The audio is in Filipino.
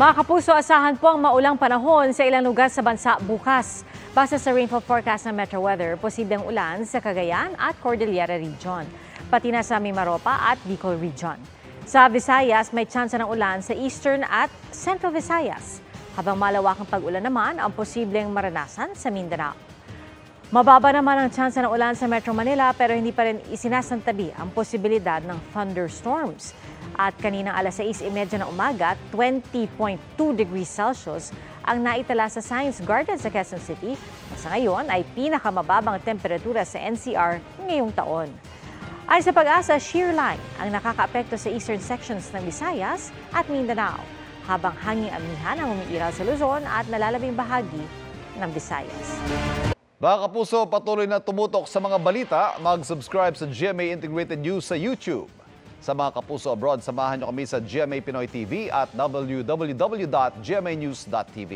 Mga kapuso, asahan po ang maulang panahon sa ilang lugar sa bansa bukas. Base sa rainfall forecast ng Metro Weather, posibleng ulan sa Cagayan at Cordillera Region, pati na sa Mimaropa at Bicol Region. Sa Visayas, may tsansa ng ulan sa Eastern at Central Visayas, habang malawakang pag-ulan naman ang posibleng maranasan sa Mindanao. Mababa naman ang tsansa ng ulan sa Metro Manila pero hindi pa rin isinasantabi ang posibilidad ng thunderstorms. At kaninang alas 6:30 ng umaga, 20.2 degrees Celsius ang naitala sa Science Garden sa Quezon City. Sa ngayon ay pinakamababang temperatura sa NCR ngayong taon. Ayon sa Pag-asa, shear line ang nakakaapekto sa eastern sections ng Visayas at Mindanao, habang hanging amihan ang umiiral sa Luzon at nalalabing bahagi ng Visayas. Mga kapuso, patuloy na tumutok sa mga balita. Mag-subscribe sa GMA Integrated News sa YouTube. Sa mga kapuso abroad, samahan niyo kami sa GMA Pinoy TV at www.gmanews.tv.